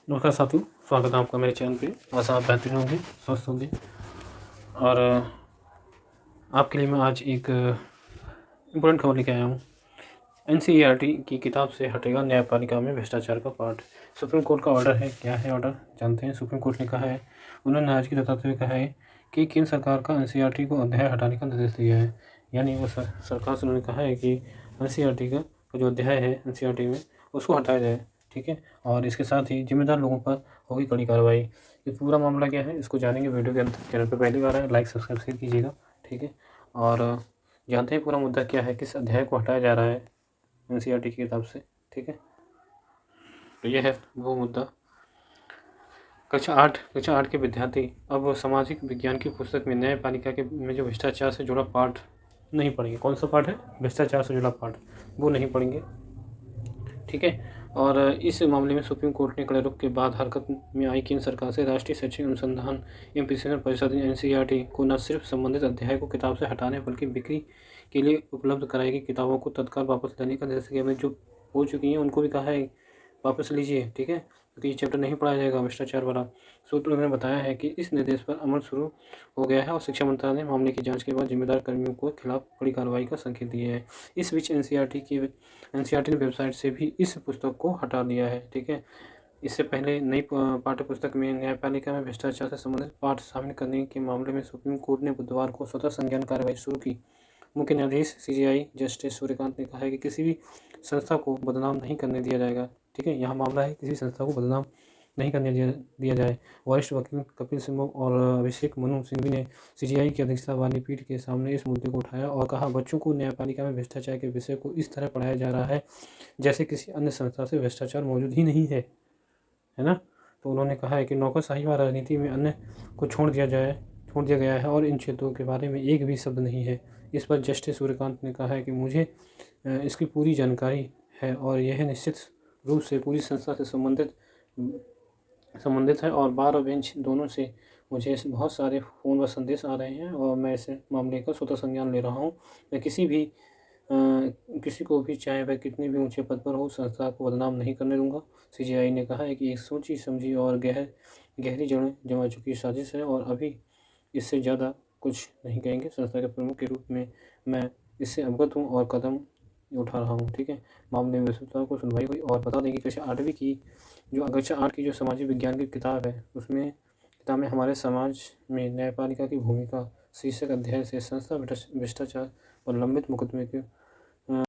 नमस्कार साथियों, स्वागत है आपका मेरे चैनल पे। आशा आप बेहतरीन होंगे, स्वस्थ होंगे। और आपके लिए मैं आज एक इम्पोर्टेंट खबर लेके आया हूँ। एनसीईआरटी की किताब से हटेगा न्यायपालिका में भ्रष्टाचार का पाठ। सुप्रीम कोर्ट का ऑर्डर है। क्या है ऑर्डर, जानते हैं। सुप्रीम कोर्ट ने कहा है, उन्होंने नाराजगी जताते हुए कहा है कि केंद्र सरकार का एनसीईआरटी को अध्याय हटाने का निर्देश दिया है। यानी वो सरकार से उन्होंने कहा है कि एनसीईआरटी का जो अध्याय है एनसीईआरटी में उसको हटाया जाए। ठीक है, और इसके साथ ही जिम्मेदार लोगों पर होगी कड़ी कार्रवाई। ये पूरा मामला क्या है इसको जानेंगे वीडियो के अंदर। चैनल पर पहली बार है, लाइक सब्सक्राइब शेयर कीजिएगा। ठीक है, और जानते हैं पूरा मुद्दा क्या है, किस अध्याय को हटाया जा रहा है एनसीईआरटी की किताब से। ठीक है, तो यह है वो मुद्दा। कक्षा आठ के विद्यार्थी अब सामाजिक विज्ञान की पुस्तक में न्यायपालिका के में जो भ्रष्टाचार से जुड़ा पाठ नहीं पढ़ेंगे। कौन सा पाठ है? भ्रष्टाचार से जुड़ा पाठ, वो नहीं पढ़ेंगे। ठीक है, और इस मामले में सुप्रीम कोर्ट ने कड़े रुख के बाद हरकत में आई केंद्र सरकार से राष्ट्रीय शैक्षिक अनुसंधान एवं प्रशिक्षण परिषद एनसीईआरटी को न सिर्फ संबंधित अध्याय को किताब से हटाने बल्कि बिक्री के लिए उपलब्ध कराई गई किताबों को तत्काल वापस लेने का निर्देश दिया। में जो हो चुकी हैं उनको भी कहा है वापस लीजिए। ठीक है, क्योंकि ये चैप्टर नहीं पढ़ाया जाएगा भ्रष्टाचार वाला। सूत्रों ने बताया है कि इस निर्देश पर अमल शुरू हो गया है और शिक्षा मंत्रालय ने मामले की जांच के बाद जिम्मेदार कर्मियों को खिलाफ कड़ी कार्रवाई का संकेत दिए है। इस बीच एनसीईआरटी ने वेबसाइट से भी इस पुस्तक को हटा दिया है। ठीक है, इससे पहले नई पाठ्य पुस्तक में न्यायपालिका में भ्रष्टाचार से संबंधित पाठ शामिल करने के मामले में सुप्रीम कोर्ट ने बुधवार को स्वतः संज्ञान कार्रवाई शुरू की। मुख्य न्यायाधीश सीजेआई जस्टिस सूर्यकांत ने कहा है कि किसी भी संस्था को बदनाम नहीं करने दिया जाएगा। ठीक है, यहाँ मामला है किसी संस्था को बदनाम नहीं करने दिया जाए। वरिष्ठ वकील कपिल सिब्बल और अभिषेक मनु सिंघवी ने सीजेआई की अध्यक्षता वाली पीठ के सामने इस मुद्दे को उठाया और कहा, बच्चों को न्यायपालिका में भ्रष्टाचार के विषय को इस तरह पढ़ाया जा रहा है जैसे किसी अन्य संस्था से भ्रष्टाचार मौजूद ही नहीं है ना। तो उन्होंने कहा है कि नौकरशाही व राजनीति में अन्य को छोड़ दिया गया है और इन क्षेत्रों के बारे में एक भी शब्द नहीं है। इस पर जस्टिस सूर्यकांत ने कहा है कि मुझे इसकी पूरी जानकारी है और यह निश्चित रूप से पूरी संस्था से संबंधित है और बार और बेंच दोनों से मुझे बहुत सारे फ़ोन व संदेश आ रहे हैं और मैं इस मामले का स्वतः संज्ञान ले रहा हूँ। मैं किसी को भी, चाहे वह कितने भी ऊंचे पद पर हो, संस्था को बदनाम नहीं करने दूंगा। सीजेआई ने कहा है कि एक सोची समझी और गहरी जड़ें जमा चुकी साजिश है और अभी इससे ज़्यादा कुछ नहीं कहेंगे। संस्था के प्रमुख के रूप में मैं इससे अवगत हूँ और कदम उठा रहा हूँ। ठीक है, मामले में विस्तृतता को सुनवाई हुई और बता दें कि कक्षा 8 की जो सामाजिक विज्ञान की किताब है उसमें किताब में हमारे समाज में न्यायपालिका की भूमिका शीर्षक अध्याय से संस्था भ्रष्टाचार और लंबित मुकदमे के